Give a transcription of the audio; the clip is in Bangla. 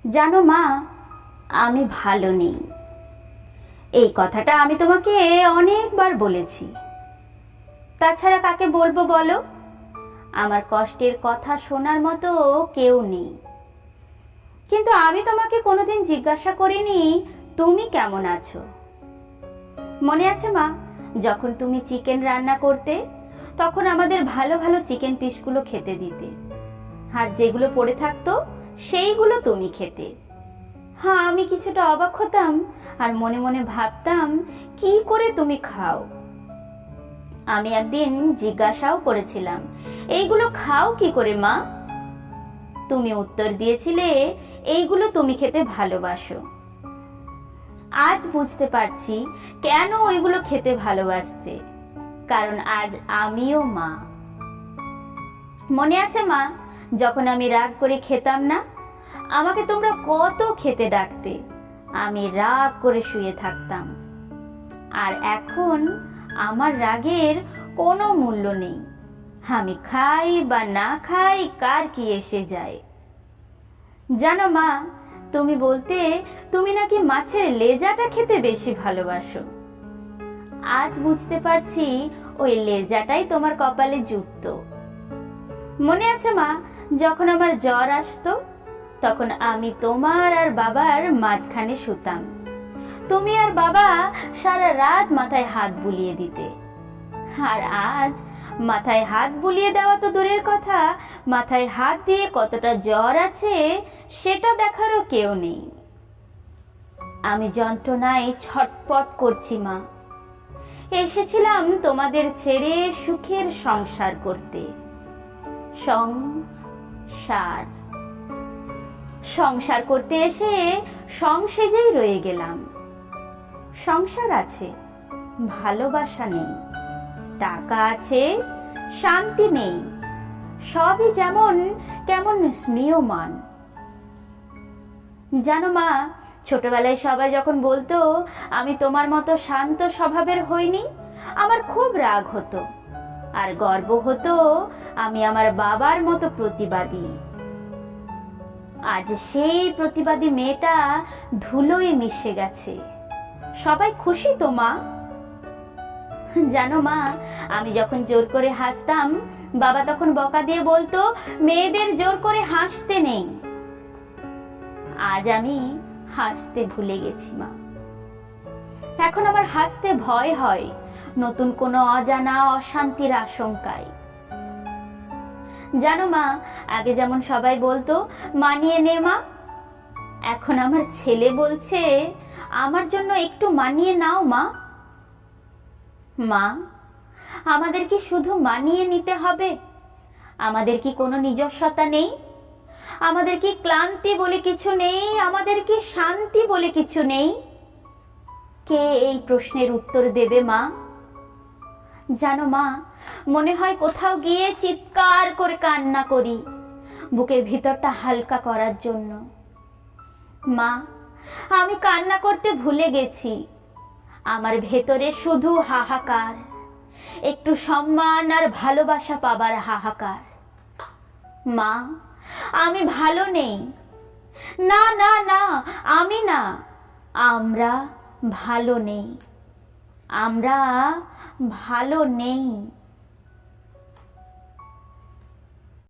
জানো মা, আমি ভালো নেই। এই কথাটা আমি তোমাকে অনেকবার বলেছি। তাছাড়া কাকে বলবো বলো? আমার কষ্টের কথা শোনার মতো কেউ নেই। কিন্তু আমি তোমাকে কোনোদিন জিজ্ঞাসা করিনি তুমি কেমন আছো। মনে আছে মা, যখন তুমি চিকেন রান্না করতে, তখন আমাদের ভালো ভালো চিকেন পিসগুলো খেতে দিতে, আর যেগুলো পড়ে থাকতো সেইগুলো তুমি খেতে। হ্যাঁ, আমি কিছুটা অবাক হতাম আর মনে মনে ভাবতাম কি করে তুমি খাও। আমি একদিন জিজ্ঞাসাও করেছিলাম, এইগুলো খাও কি করে মা? তুমি উত্তর দিয়েছিলে, এইগুলো তুমি খেতে ভালোবাসো। আজ বুঝতে পারছি কেন ওইগুলো খেতে ভালোবাসতে, কারণ আজ আমিও মা। মনে আছে মা, যখন আমি রাগ করে খেতাম না, আমাকে তোমরা কত খেতে ডাকতে, আমি রাগ করে শুয়ে থাকতাম। আর এখন আমার রাগের কোনো মূল্য নেই। আমি খাই বা না খাই, কার কি এসে যায়। জানো মা, তুমি বলতে তুমি নাকি মাছের লেজাটা খেতে বেশি ভালোবাসো। আজ বুঝতে পারছি ওই লেজাটাই তোমার কপালে জুটতো। মনে আছে মা, যখন আমার জ্বর আসতো, তখন আমি তোমার আর বাবার মাঝখানে শুতাম। তুমি আর বাবা সারা রাত মাথায় হাত বুলিয়ে দিতে। আর আজ মাথায় হাত বুলিয়ে দেওয়া তো দূরের কথা, মাথায় হাত দিয়ে কতটা জ্বর আছে সেটা দেখারও কেউ নেই। আমি যন্ত্রণায় ছটপট করছি মা। এসেছিলাম তোমাদের ছেড়ে সুখের সংসার করতে। সংসার সংসার করতে এসে সংসেজেই রয়ে গেলাম। সংসার আছে, ভালোবাসা নেই। টাকা আছে, শান্তি নেই। সবই যেমন কেমন স্মৃয়মান। জানো মা, ছোটবেলায় সবাই যখন বলতো আমি তোমার মতো শান্ত স্বভাবের হইনি, আমার খুব রাগ হতো আর গর্ব হতো আমি আমার বাবার মতো প্রতিবাদী। আজ সেই প্রতিবাদী মেয়েটা ধুলোয় মিশে গেছে। সবাই খুশি তো মা? জানো মা, আমি যখন জোর করে হাসতাম, বাবা তখন বকা দিয়ে বলতো মেয়েদের জোর করে হাসতে নেই। আজ আমি হাসতে ভুলে গেছি মা। এখন আমার হাসতে ভয় হয়, নতুন কোনো অজানা অশান্তির আশঙ্কায়। জানো মা, আগে যেমন সবাই বলতো মানিয়ে নে মা, এখন আমার ছেলে বলছে আমার জন্য একটু মানিয়ে নাও মা। মা, আমাদের কি শুধু মানিয়ে নিতে হবে? আমাদের কি কোনো নিজস্বতা নেই? আমাদের কি ক্লান্তি বলে কিছু নেই? আমাদের কি শান্তি বলে কিছু নেই? কে এই প্রশ্নের উত্তর দেবে মা? জানো মা, মনে হয় কোথাও গিয়ে চিৎকার করে কান্না করি, বুকের ভিতরটা হালকা করার জন্য। মা, আমি কান্না করতে ভুলে গেছি। আমার ভেতরে শুধু হাহাকার, একটু সম্মান আর ভালোবাসা পাবার হাহাকার। মা, আমি ভালো নেই। না না না, আমি না, আমরা ভালো নেই। আমরা ভালো নেই।